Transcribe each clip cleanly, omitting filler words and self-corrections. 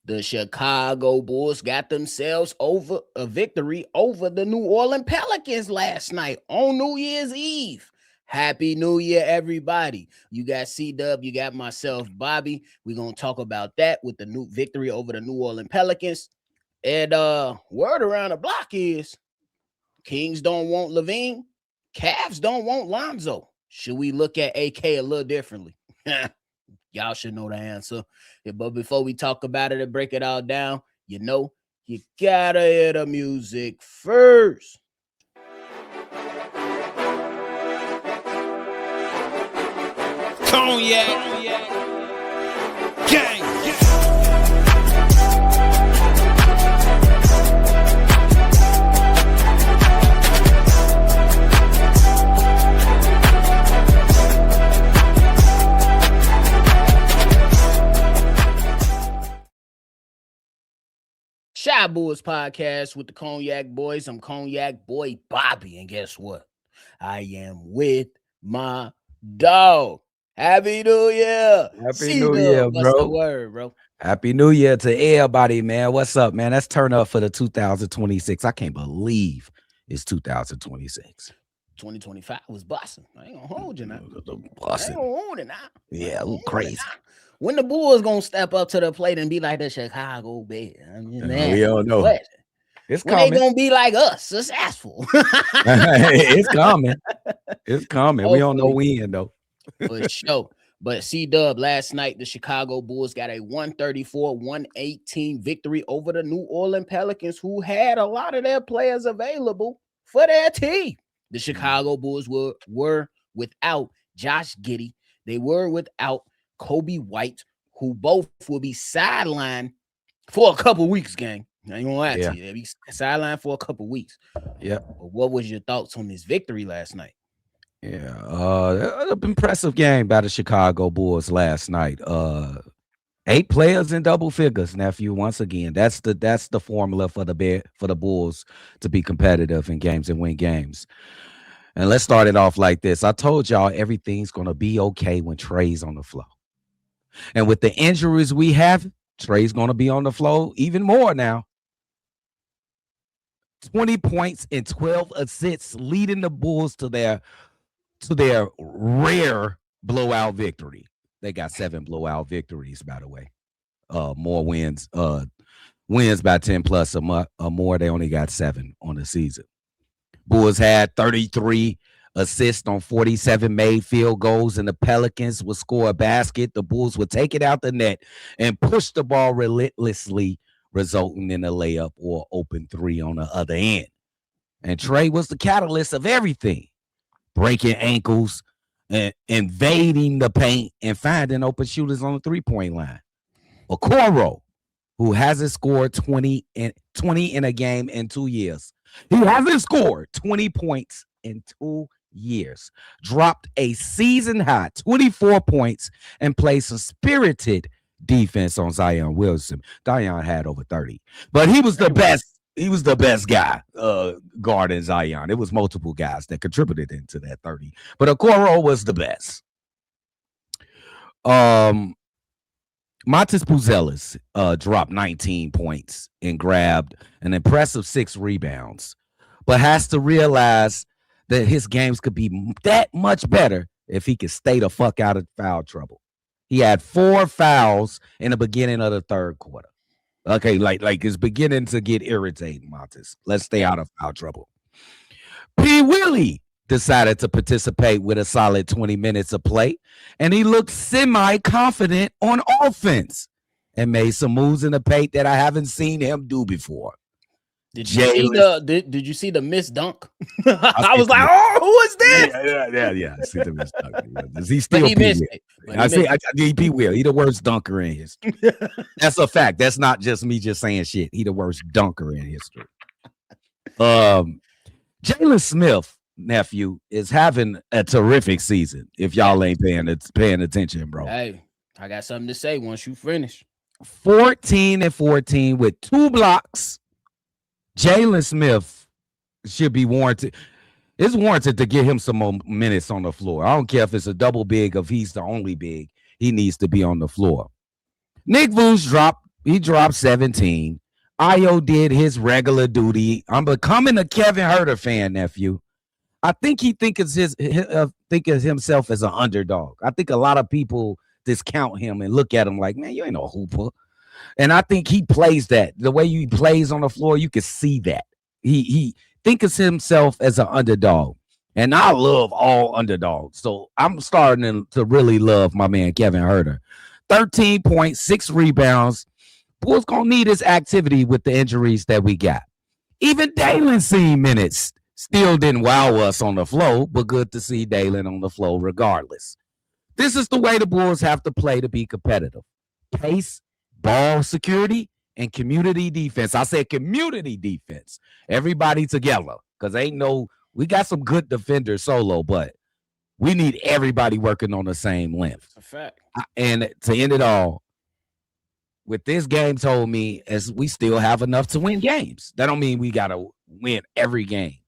The Chicago Bulls got themselves over a victory over the New Orleans Pelicans last night on New Year's Eve. Happy New Year, everybody. You got CDubb, you got myself, Bobby. We're going to talk about that with the new victory over the New Orleans Pelicans. And word around the block is Kings don't want Levine. Cavs don't want Lonzo. Should we look at AK a little differently? Y'all should know the answer. Yeah, but before we talk about it and break it all down, you gotta hear the music first. Cognac, gang. Shy Boys Podcast with the Cognac Boys. I'm Cognac Boy Bobby, and guess what? I am with my dog. Happy New Year. Happy New Year, bro. What's the word, bro? Happy New Year to everybody, man. What's up, man? Let's turn up for the 2026. I can't believe it's 2026. 2025 was busting. I ain't gonna hold you now. Busting. I ain't gonna hold it now. Yeah, a little crazy. When the Bulls gonna step up to the plate and be like the Chicago Bears? I mean, we don't know. It's when coming. they gonna be like us, successful. It's coming. It's coming. Hopefully. We don't know when though. For sure. But CDubb, last night the Chicago Bulls got a 134-118 victory over the New Orleans Pelicans, who had a lot of their players available for their team. The Chicago Bulls were without Josh Giddey. They were without Coby White, who both will be sidelined for a couple weeks, gang. I ain't gonna lie to you. They'll be sidelined for a couple weeks. Yeah. But what was your thoughts on this victory last night? Yeah, impressive game by the Chicago Bulls last night. 8 players in double figures, nephew. Once again, that's the formula for the Bulls to be competitive in games and win games. And let's start it off like this. I told y'all everything's gonna be okay when Trey's on the floor. And with the injuries we have, Trey's gonna be on the floor even more now. 20 points and 12 assists, leading the Bulls to their rare blowout victory. They got 7 blowout victories, by the way. More wins by 10 plus or more. They only got 7 on the season. Bulls had 33 assists on 47 made field goals, and the Pelicans would score a basket. The Bulls would take it out the net and push the ball relentlessly, resulting in a layup or open 3 on the other end. And Trey was the catalyst of everything, breaking ankles, and invading the paint, and finding open shooters on the 3-point line. Okoro, who hasn't scored 20 in a game in 2 years. He hasn't scored 20 points in 2 years. Dropped a season high 24 points and played some spirited defense on Zion Williamson. Zion had over 30, but he was the best. He was the best guy guarding Zion. It was multiple guys that contributed into that 30, but Okoro was the best. Montes Puzelis dropped 19 points and grabbed an impressive 6 rebounds, but has to realize that his games could be that much better if he could stay the fuck out of foul trouble. He had 4 fouls in the beginning of the third quarter. Okay, like it's beginning to get irritating, Montes. Let's stay out of foul trouble. P. Willie decided to participate with a solid 20 minutes of play, and he looked semi-confident on offense and made some moves in the paint that I haven't seen him do before. Did you see the missed dunk? I was like, oh, who is this? Yeah. I see the missed dunk. Is he still P. Will. He the worst dunker in history. That's a fact. That's not just me just saying shit. He the worst dunker in history. Jalen Smith, nephew, is having a terrific season. If y'all ain't paying attention, bro. Hey, I got something to say once you finish. 14-14 with 2 blocks. Jalen Smith should be warranted. It's warranted to get him some more minutes on the floor. I don't care if it's a double big, if he's the only big. He needs to be on the floor. Nick Vooch dropped He dropped 17. Io did his regular duty. I'm becoming a Kevin Huerter fan, nephew. I think he think of himself as an underdog. I think a lot of people discount him and look at him like, man, you ain't no hooper. And I think he plays that. The way he plays on the floor, you can see that. He thinks of himself as an underdog. And I love all underdogs. So I'm starting to really love my man Kevin Huerter. 13 points, 6 rebounds. Bulls gonna need his activity with the injuries that we got. Even Dalen seen minutes. Still didn't wow us on the floor, but good to see Dalen on the floor regardless. This is the way the Bulls have to play to be competitive. Pace, ball security, and community defense. I said community defense. Everybody together. Because we got some good defenders solo, but we need everybody working on the same length. A fact. And to end it all, with this game told me as we still have enough to win games. That don't mean we got to win every game,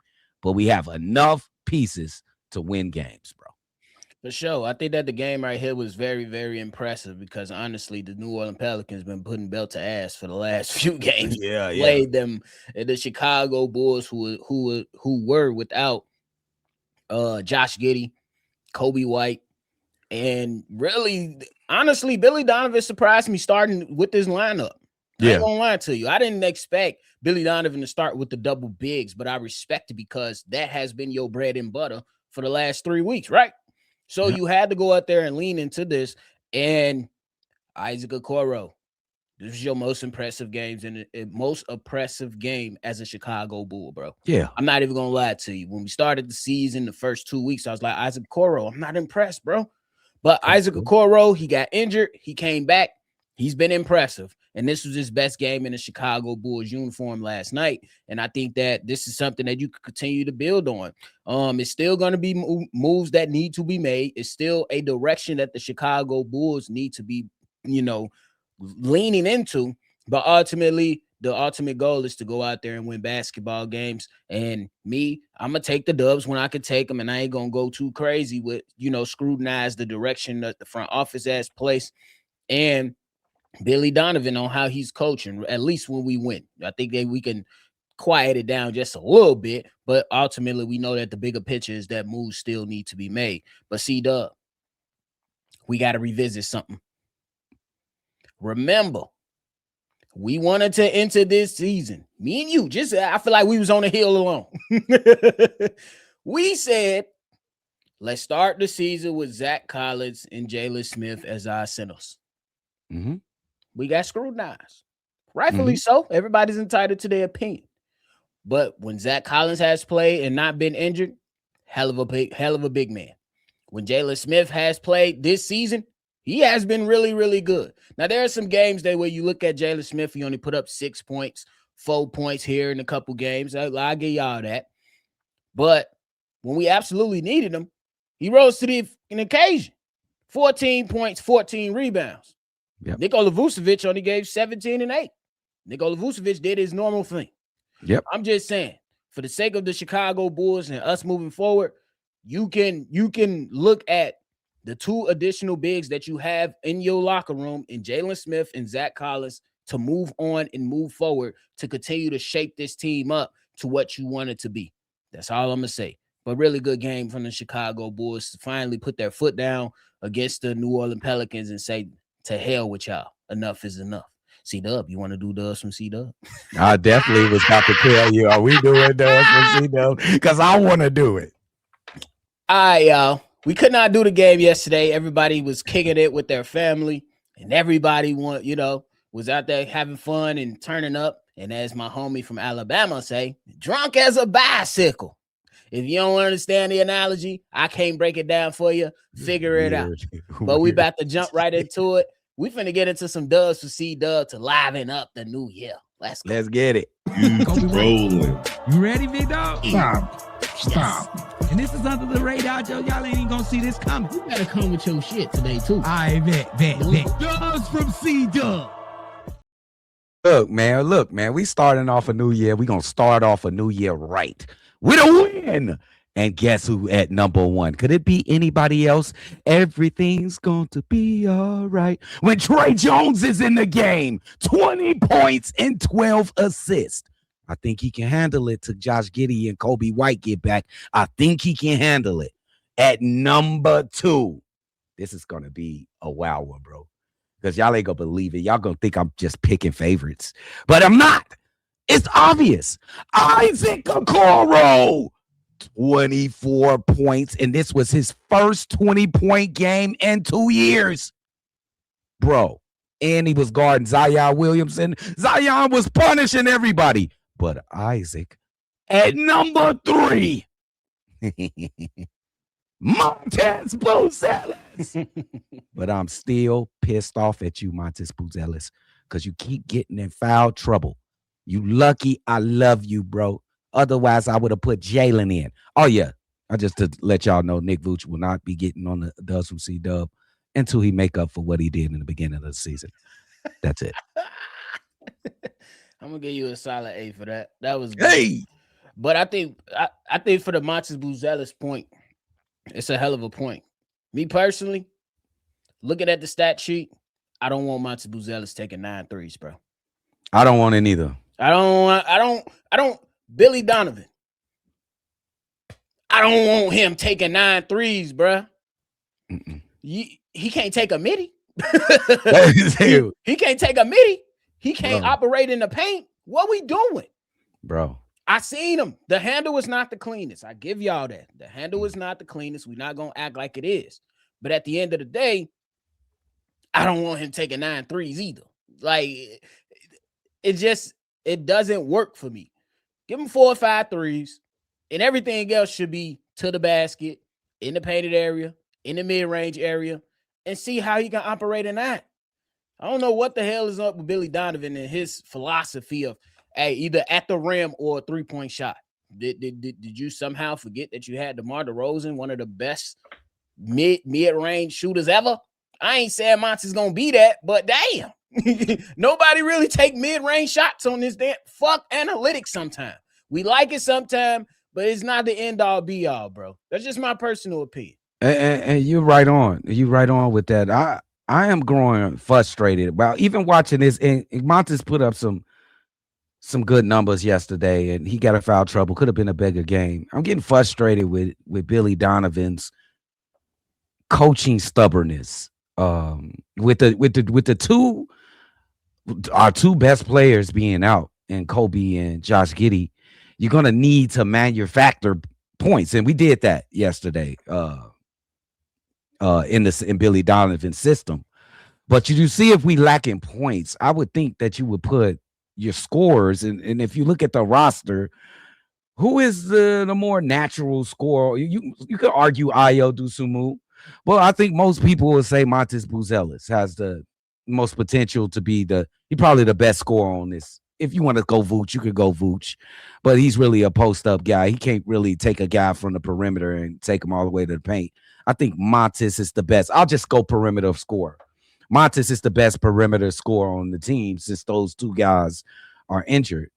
but we have enough pieces to win games, bro. For sure. I think that the game right here was very, very impressive because honestly, the New Orleans Pelicans been putting belt to ass for the last few games. Played them the Chicago Bulls who were without Josh Giddey, Coby White, and really, honestly, Billy Donovan surprised me starting with this lineup. I ain't gonna lie to you. I didn't expect Billy Donovan to start with the double bigs, but I respect it because that has been your bread and butter for the last 3 weeks, right? So you had to go out there and lean into this. And Isaac Okoro, this is your most impressive games and most oppressive game as a Chicago Bull, bro. Yeah. I'm not even gonna lie to you. When we started the season, the first 2 weeks, I was like, Isaac Okoro, I'm not impressed, bro. But Isaac Okoro, he got injured. He came back. He's been impressive. And this was his best game in the Chicago Bulls uniform last night. And I think that this is something that you could continue to build on. It's still going to be moves that need to be made. It's still a direction that the Chicago Bulls need to be, leaning into. But ultimately, the ultimate goal is to go out there and win basketball games. And I'm going to take the dubs when I can take them. And I ain't going to go too crazy with, scrutinize the direction that the front office has placed and Billy Donovan on how he's coaching, at least when we win. I think that we can quiet it down just a little bit. But ultimately, we know that the bigger picture is that moves still need to be made. But CDubb, we got to revisit something. Remember, we wanted to enter this season. Me and you, I feel like we was on a hill alone. We said, let's start the season with Zach Collins and Jalen Smith as our centers. Mm-hmm. We got scrutinized. Rightfully so. Everybody's entitled to their opinion. But when Zach Collins has played and not been injured, hell of a big man. When Jalen Smith has played this season, he has been really, really good. Now, there are some games that where you look at Jalen Smith, he only put up 6 points, 4 points here in a couple games. I'll give y'all that. But when we absolutely needed him, he rose to the occasion. 14 points, 14 rebounds. Yep. Nikola Vucevic only gave 17 and 8. Nikola Vucevic did his normal thing. Yep. I'm just saying, for the sake of the Chicago Bulls and us moving forward, you can look at the 2 additional bigs that you have in your locker room in Jalen Smith and Zach Collins to move on and move forward to continue to shape this team up to what you want it to be. That's all I'm going to say. But really good game from the Chicago Bulls to finally put their foot down against the New Orleans Pelicans and say, to hell with y'all. Enough is enough. CDubb, you want to do dubs from CDubb? I definitely was about to tell you, are we doing dubs from CDubb? Because I want to do it. All right, y'all. We could not do the game yesterday. Everybody was kicking it with their family, and everybody was out there having fun and turning up. And as my homie from Alabama say, drunk as a bicycle. If you don't understand the analogy, I can't break it down for you. Figure it out. But we about to jump right into it. We finna get into some dubs for CDubb to liven up the new year. Let's go. Let's get it. Rolling. You ready, big dog? Stop. And this is under the radar, Joe. Y'all ain't gonna see this coming. You better come with your shit today, too. I bet. Dubs from CDubb. Look, man, we starting off a new year. We gonna start off a new year right with a win. And guess who at number 1? Could it be anybody else? Everything's going to be all right. When Trey Jones is in the game, 20 points and 12 assists. I think he can handle it till Josh Giddey and Coby White get back. I think he can handle it. At number 2, this is going to be a wow one, bro. Because y'all ain't going to believe it. Y'all going to think I'm just picking favorites. But I'm not. It's obvious. Isaac Okoro, 24 points. And this was his first 20-point game in 2 years. Bro. And he was guarding Zion Williamson. Zion was punishing everybody. But Isaac at number 3. Montez Buzelis. But I'm still pissed off at you, Montez Buzelis, because you keep getting in foul trouble. You lucky I love you, bro. Otherwise, I would have put Jalen in. Oh, yeah. Just to let y'all know, Nick Vooch will not be getting on the Dubs from CDubb until he make up for what he did in the beginning of the season. That's it. I'm gonna give you a solid A for that. That was good. Hey. But I think for the Montez Buzelis point, it's a hell of a point. Me personally, looking at the stat sheet, I don't want Montez Buzelis taking 9 threes, bro. I don't want it either. I don't Billy Donovan. I don't want him taking 9 threes, bro. He can't take a midi. he can't take a midi. He can't operate in the paint. What we doing? Bro. I seen him. The handle is not the cleanest. I give y'all that. The handle is not the cleanest. We're not going to act like it is. But at the end of the day, I don't want him taking 9 threes either. Like, it doesn't work for me. Give him 4 or 5 threes, and everything else should be to the basket, in the painted area, in the mid-range area, and see how he can operate in that. I don't know what the hell is up with Billy Donovan and his philosophy of, hey, either at the rim or a 3-point shot. Did you somehow forget that you had DeMar DeRozan, one of the best mid-range shooters ever? I ain't saying Monty's gonna be that, but damn. Nobody really take mid-range shots on this damn fuck analytics sometimes. We like it sometimes, but it's not the end-all be-all, bro. That's just my personal opinion. And you're right on. You're right on with that. I am growing frustrated about even watching this. And Montes put up some good numbers yesterday, and he got a foul trouble. Could have been a bigger game. I'm getting frustrated with Billy Donovan's coaching stubbornness. With the two, our two best players being out, and Kobe and Josh Giddey, you're gonna need to manufacture points, and we did that yesterday. In Billy Donovan's system. But you see, if we lacking points, I would think that you would put your scorers, and if you look at the roster, who is the more natural scorer? You could argue Ayo Dosunmu, but I think most people would say Montez Buzelis has the most potential to be he's probably the best scorer on this. If you want to go Vooch, you could go Vooch, but he's really a post-up guy. He can't really take a guy from the perimeter and take him all the way to the paint. I think Montez is the best. I'll just go perimeter scorer. Montez is the best perimeter scorer on the team since those two guys are injured.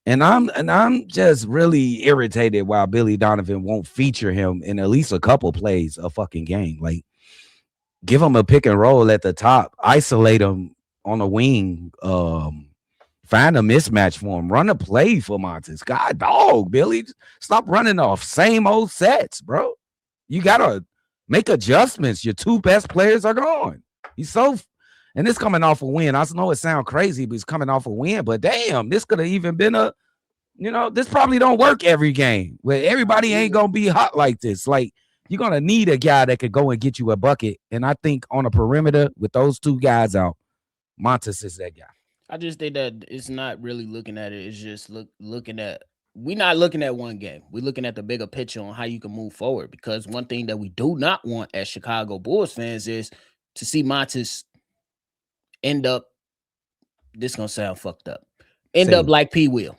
And I'm just really irritated why Billy Donovan won't feature him in at least a couple plays a fucking game. Like, give him a pick and roll at the top, isolate him on a wing, find a mismatch for him, run a play for Montez. God dog, Billy, stop running off same old sets, bro. You gotta make adjustments. Your two best players are gone. And this coming off a win. I know it sounds crazy, but he's coming off a win. But damn, this could have even been this probably don't work every game. Where everybody ain't gonna be hot like this. Like, you're gonna need a guy that could go and get you a bucket. And I think on a perimeter with those two guys out, Montez is that guy. I just think that it's not really looking at it. It's just looking at. We're not looking at one game. We're looking at the bigger picture on how you can move forward. Because one thing that we do not want as Chicago Bulls fans is to see Montez end up. This gonna sound fucked up. End up like P. Will.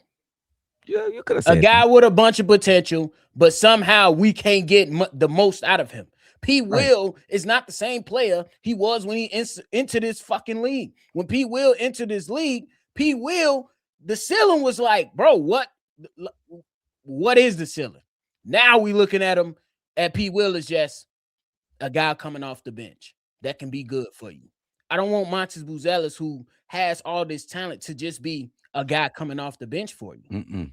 Yeah, you could have said a guy with a bunch of potential, but somehow we can't get the most out of him. P. Will is not the same player he was when he entered this fucking league. When P. Will entered this league, P. Will, the ceiling was like, bro, what is the ceiling? Now we looking at him at Pete Will as just a guy coming off the bench that can be good for you. I don't want Montes Buzelis, who has all this talent, to just be a guy coming off the bench for you. Mm-mm.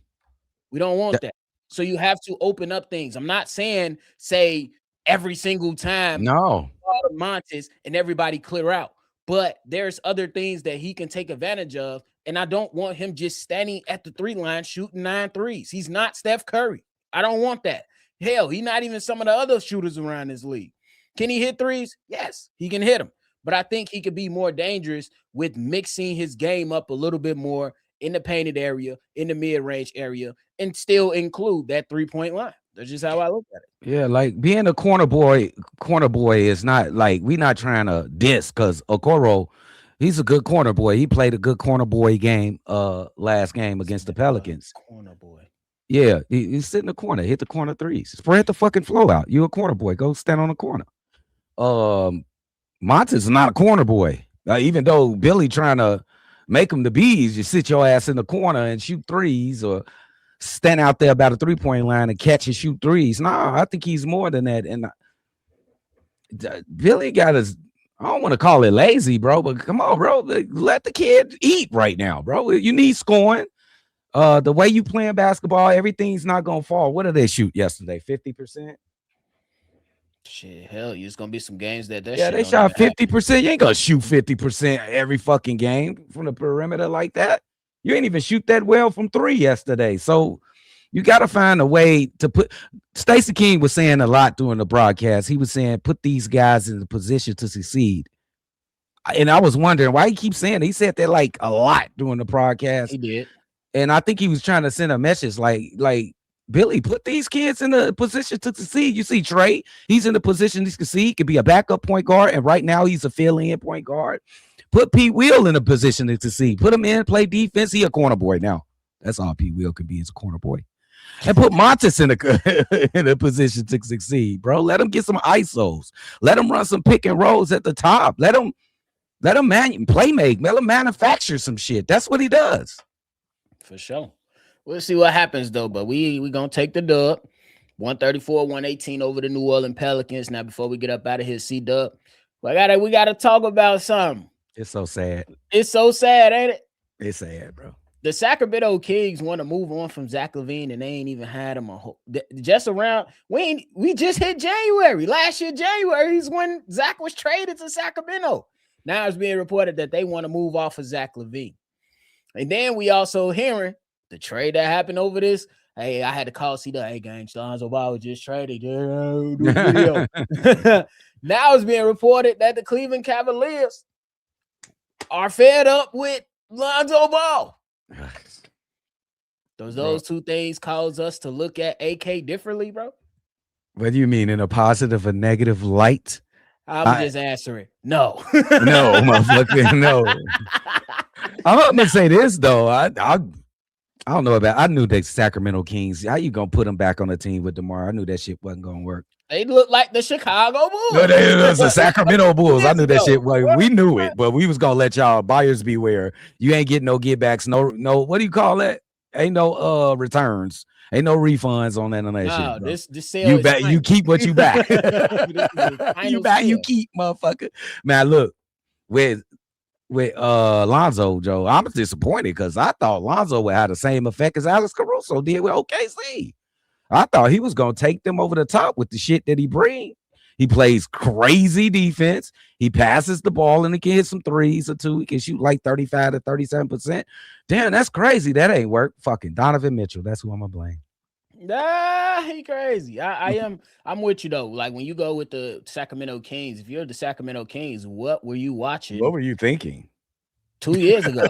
We don't want that. So you have to open up things. I'm not saying say every single time No. Montes and everybody clear out, but there's other things that he can take advantage of. And I don't want him just standing at the 3 line shooting 9 threes. He's not Steph Curry. I don't want that. Hell, he's not even some of the other shooters around this league. Can he hit threes? Yes, he can hit them. But I think he could be more dangerous with mixing his game up a little bit more in the painted area, in the mid-range area, and still include that 3-point line. That's just how I look at it. Yeah, like being a corner boy is not like we're not trying to diss because Okoro, he's a good corner boy. He played a good corner boy game last game against the Pelicans. Corner boy. Yeah, he's sitting in the corner, hit the corner threes. Spread the fucking flow out. You a corner boy. Go stand on the corner. Montes is not a corner boy. Even though Billy trying to make him the bees, you sit your ass in the corner and shoot threes or stand out there about a 3-point line and catch and shoot threes. Nah, I think he's more than that. And Billy got his, I don't want to call it lazy, bro, but come on, bro. Let the kid eat right now, bro. You need scoring. The way you playing basketball, everything's not gonna fall. What did they shoot yesterday? 50%? Shit, hell, it's gonna be some games that Yeah, shit they don't shot even 50%. You ain't gonna shoot 50% every fucking game from the perimeter like that. You ain't even shoot that well from 3 yesterday. So you got to find a way to put. Stacey King was saying a lot during the broadcast. He was saying, put these guys in the position to succeed. And I was wondering why he keeps saying it. He said that like a lot during the broadcast. He did. And I think he was trying to send a message like Billy, put these kids in a position to succeed. You see Trey, he's in the position to succeed. He could be a backup point guard, and right now he's a fill-in point guard. Put Pete Will in a position to succeed. Put him in, play defense. He a corner boy now. That's all Pete Will can be is a corner boy. And put Montes in a position to succeed, bro. Let him get some ISOs. Let him run some pick and rolls at the top. Let him play make. Let him manufacture some shit. That's what he does. For sure. We'll see what happens though, but we gonna take the dub. 134-118 over the New Orleans Pelicans. Now, before we get up out of here, CDubb, we gotta talk about something. It's so sad. It's so sad, ain't it? It's sad, bro. The Sacramento Kings want to move on from Zach LaVine, and they ain't even had him just around. We just hit January. Last year, January is when Zach was traded to Sacramento. Now it's being reported that they want to move off of Zach LaVine. And then we also hearing the trade that happened over this. Hey, I had to call CDubb. Hey, gang, Lonzo Ball was just traded. Do video. Now it's being reported that the Cleveland Cavaliers are fed up with Lonzo Ball. Those two things cause us to look at AK differently, bro. What do you mean, in a positive or negative light? I'm just answering. No. No, motherfucker, no. I'm gonna say this though. I don't know about. I knew the Sacramento Kings. How you gonna put them back on the team with DeMar? I knew that shit wasn't gonna work. They look like the Chicago Bulls. No, they was the Sacramento Bulls. I knew that shit. Well, we knew it, but we was gonna let y'all buyers beware. You ain't getting no get backs. No. What do you call that? Ain't no returns. Ain't no refunds on that. Shit, bro. This sale. You back. You keep what you back. You back. You keep, motherfucker. Man, look with Lonzo, Joe. I'm disappointed because I thought Lonzo would have the same effect as Alex Caruso did with OKC. I thought he was gonna take them over the top with the shit that he bring. He plays crazy defense. He passes the ball and he can hit some threes or two. He can shoot like 35 to 37%. Damn, that's crazy. That ain't work. Fucking Donovan Mitchell. That's who I'm gonna blame. Nah, he crazy. I'm with you though. Like when you go with the Sacramento Kings, if you're the Sacramento Kings, what were you watching? What were you thinking? 2 years ago,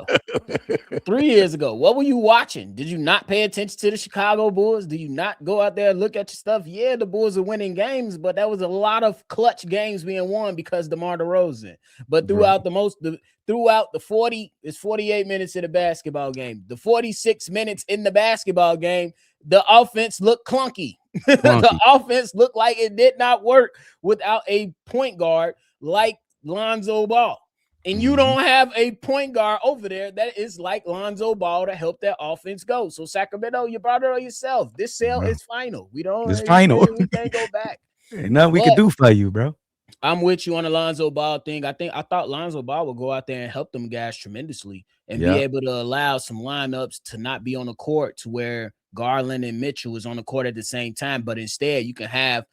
3 years ago, what were you watching? Did you not pay attention to the Chicago Bulls? Do you not go out there and look at your stuff? Yeah, the Bulls are winning games, but that was a lot of clutch games being won because DeMar DeRozan. But throughout the 48 minutes in the basketball game, the 46 minutes in the basketball game, the offense looked clunky. The offense looked like it did not work without a point guard like Lonzo Ball. And you don't have a point guard over there that is like Lonzo Ball to help that offense go. So Sacramento, you brought it on yourself. This sale is final. We don't. It's final. We can't go back. Ain't nothing we can do for you, bro. I'm with you on the Lonzo Ball thing. I thought Lonzo Ball would go out there and help them guys tremendously and be able to allow some lineups to not be on the court to where Garland and Mitchell is on the court at the same time. But instead, you can have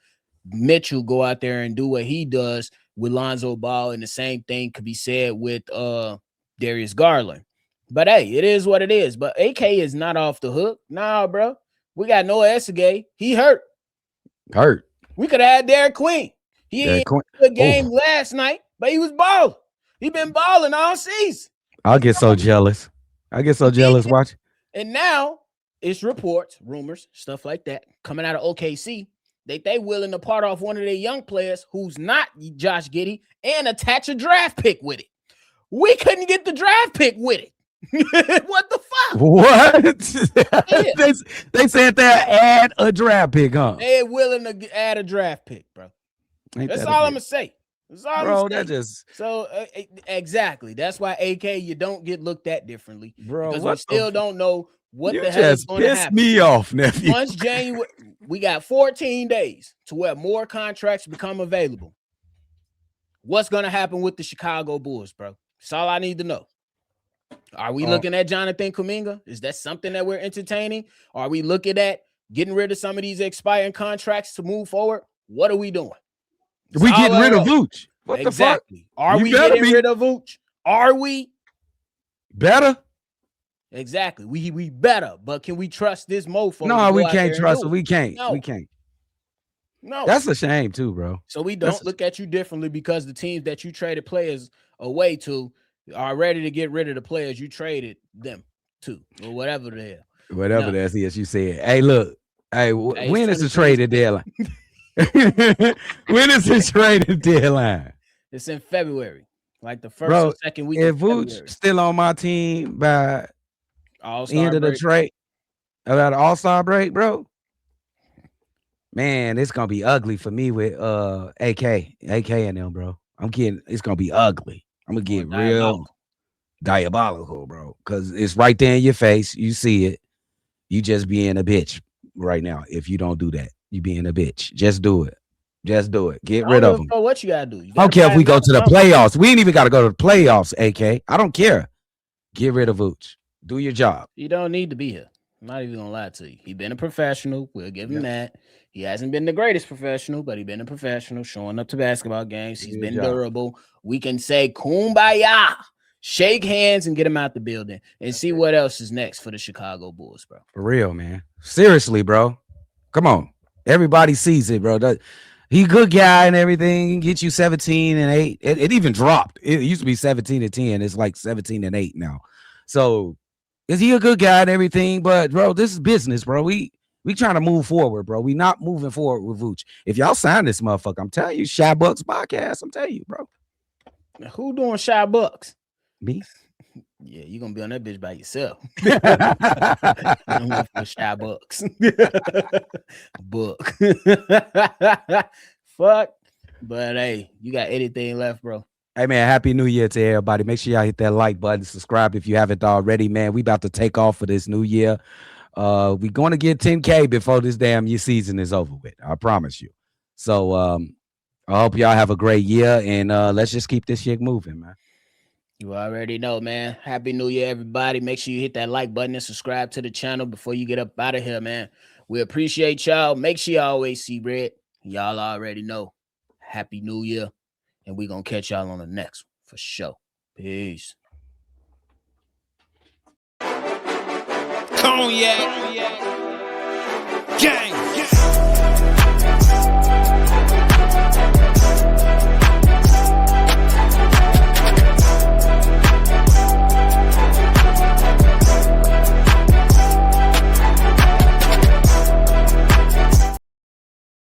Mitchell go out there and do what he does with Lonzo Ball, and the same thing could be said with Darius Garland. But hey, it is what it is. But AK is not off the hook. Nah, bro. We got Noah Essegae. He hurt. We could have had Derek Queen. He ain't a game last night, but he was balling. He been balling all season. I'll get so jealous. Watch. And now it's reports, rumors, stuff like that coming out of OKC. They willing to part off one of their young players who's not Josh Giddey and attach a draft pick with it. We couldn't get the draft pick with it. What the fuck? What? Yeah. They said they'll add a draft pick, huh? They're willing to add a draft pick, bro. That's all I'm gonna say. Exactly. That's why AK, you don't get looked at differently, bro. Because we still don't know what the hell is going to happen. Me off, nephew. Once January, we got 14 days to where more contracts become available. What's going to happen with the Chicago Bulls, bro? That's all I need to know. Are we looking at Jonathan Kuminga? Is that something that we're entertaining? Are we looking at getting rid of some of these expiring contracts to move forward? What are we doing? We getting rid of Vooch. What exactly. the fuck? Are we getting rid of Vooch? Are we better? Exactly. We better, but can we trust this mofo? No, we can't trust it. We can't. No. We can't. No. That's a shame too, bro. So we don't look at you differently because the teams that you traded players away to are ready to get rid of the players you traded them to, or whatever the hell. Whatever that's as you said. Hey, look. Hey, when is the traded deadline? When is this traded deadline? It's in February, like the first or second week. If Vooch still on my team by end of the trade, about an all-star break, bro, man, it's gonna be ugly for me with AK and them, bro. I'm kidding. It's gonna be ugly. I'm gonna get real diabolical, bro, because it's right there in your face. You see it. You just being a bitch right now. If you don't do that, you being a bitch. Just do it. Just do it. Get rid of them. What you gotta do? I don't care if we go to the playoffs. We ain't even got to go to the playoffs, AK. I don't care. Get rid of Vooch. Do your job. You don't need to be here. I'm not even gonna lie to you. He been a professional. We'll give him that. He hasn't been the greatest professional, but he been a professional, showing up to basketball games. He's been durable. We can say kumbaya, shake hands, and get him out the building and see what else is next for the Chicago Bulls, bro. For real, man. Seriously, bro. Come on. Everybody sees it, bro. He a good guy and everything. Get you 17-8. It even dropped. It used to be 17-10. It's like 17-8 now. So is he a good guy and everything? But bro, this is business, bro. We trying to move forward, bro. We not moving forward with Vooch. If y'all sign this motherfucker, I'm telling you, Shy Bucks podcast. I'm telling you, bro. Who doing Shy Bucks? Me. Yeah, you're gonna be on that bitch by yourself. For Shy Bucks. Book. Fuck. But hey, you got anything left, bro? Hey man, happy new year to everybody. Make sure y'all hit that like button, subscribe if you haven't already, man. We about to take off for this new year. We're gonna get 10K before this damn year season is over with. I promise you. So I hope y'all have a great year, and let's just keep this shit moving, man. You already know, man. Happy New Year, everybody. Make sure you hit that like button and subscribe to the channel before you get up out of here, man. We appreciate y'all. Make sure you always see red. Y'all already know. Happy New Year. And we're going to catch y'all on the next one for sure. Peace. Cognac. Gang.